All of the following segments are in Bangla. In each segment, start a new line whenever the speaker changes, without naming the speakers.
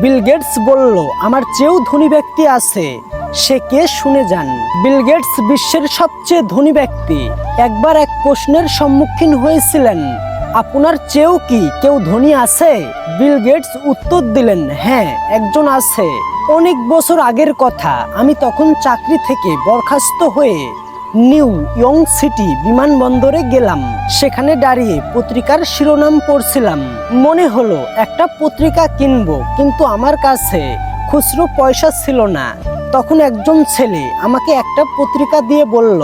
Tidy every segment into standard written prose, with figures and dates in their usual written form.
বিল গেটস বলল, আমার চেয়েও ধনী ব্যক্তি আছে, সে কে শুনে যান। বিল গেটস বিশ্বের সবচেয়ে ধনী ব্যক্তি। একবার এক প্রশ্নের সম্মুখীন হয়েছিলেন, আপনার চেয়েও কি কেউ ধনী আছে? বিল গেটস উত্তর দিলেন, হ্যাঁ, একজন আছে। অনেক বছর আগের কথা, আমি তখন চাকরি থেকে বরখাস্ত হয়ে নিউ ইয়র্ক সিটি বিমানবন্দরে গেলাম। সেখানে দাঁড়িয়ে পত্রিকার শিরোনাম পড়ছিলাম। মনে হলো একটা পত্রিকা কিনবো, কিন্তু আমার কাছে খুচরো পয়সা ছিল না। তখন একজন ছেলে আমাকে একটা পত্রিকা দিয়ে বলল,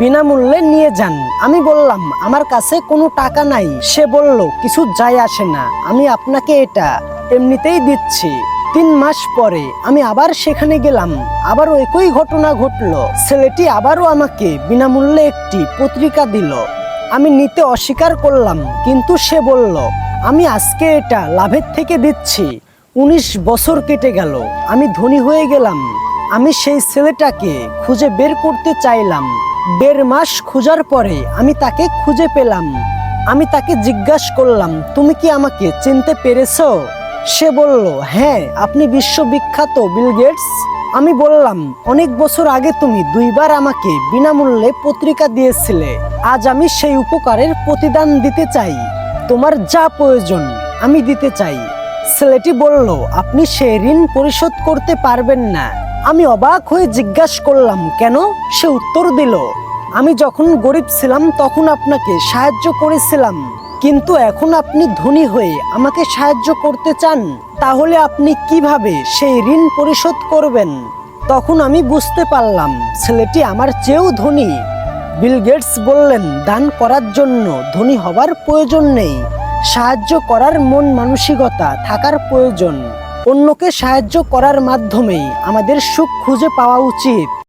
বিনামূল্যে নিয়ে যান। আমি বললাম, আমার কাছে কোনো টাকা নাই। সে বলল, কিছু যায় আসে না, আমি আপনাকে এটা এমনিতেই দিচ্ছি। 3 মাস পরে আমি আবার সেখানে গেলাম, আবারও একই ঘটনা ঘটলো। ছেলেটি আবারও আমাকে বিনামূল্যে একটি পত্রিকা দিল। আমি নিতে অস্বীকার করলাম, কিন্তু সে বলল, আমি আজকে এটা লাভের থেকে দিচ্ছি। 19 বছর কেটে গেল, আমি ধনী হয়ে গেলাম। আমি সেই ছেলেটাকে খুঁজে বের করতে চাইলাম। 1.5 মাস খোঁজার পরে আমি তাকে খুঁজে পেলাম। আমি তাকে জিজ্ঞাসা করলাম, তুমি কি আমাকে চিনতে পেরেছো? সে বলল, হ্যাঁ, আপনি বিশ্ববিখ্যাত বিল গেটস। আমি বললাম, অনেক বছর আগে তুমি 2 বার আমাকে বিনামূল্যে পত্রিকা দিয়েছিলে। আজ আমি সেই উপকারের প্রতিদান দিতে চাই। তোমার যা প্রয়োজন আমি দিতে চাই। ছেলেটি বলল, আপনি সেই ঋণ পরিশোধ করতে পারবেন না। আমি অবাক হয়ে জিজ্ঞাসা করলাম, কেন? সে উত্তর দিল, আমি যখন গরিব ছিলাম তখন আপনাকে সাহায্য করেছিলাম, কিন্তু এখন আপনি ধনী হয়ে আমাকে সাহায্য করতে চান, তাহলে আপনি কিভাবে সেই ঋণ পরিশোধ করবেন? তখন আমি বুঝতে পারলাম ছেলেটি আমার চেয়েও ধনী। বিল গেটস বললেন, দান করার জন্য ধনী হবার প্রয়োজন নেই, সাহায্য করার মন মানসিকতা থাকার প্রয়োজন। অন্যকে সাহায্য করার মাধ্যমেই আমাদের সুখ খুঁজে পাওয়া উচিত।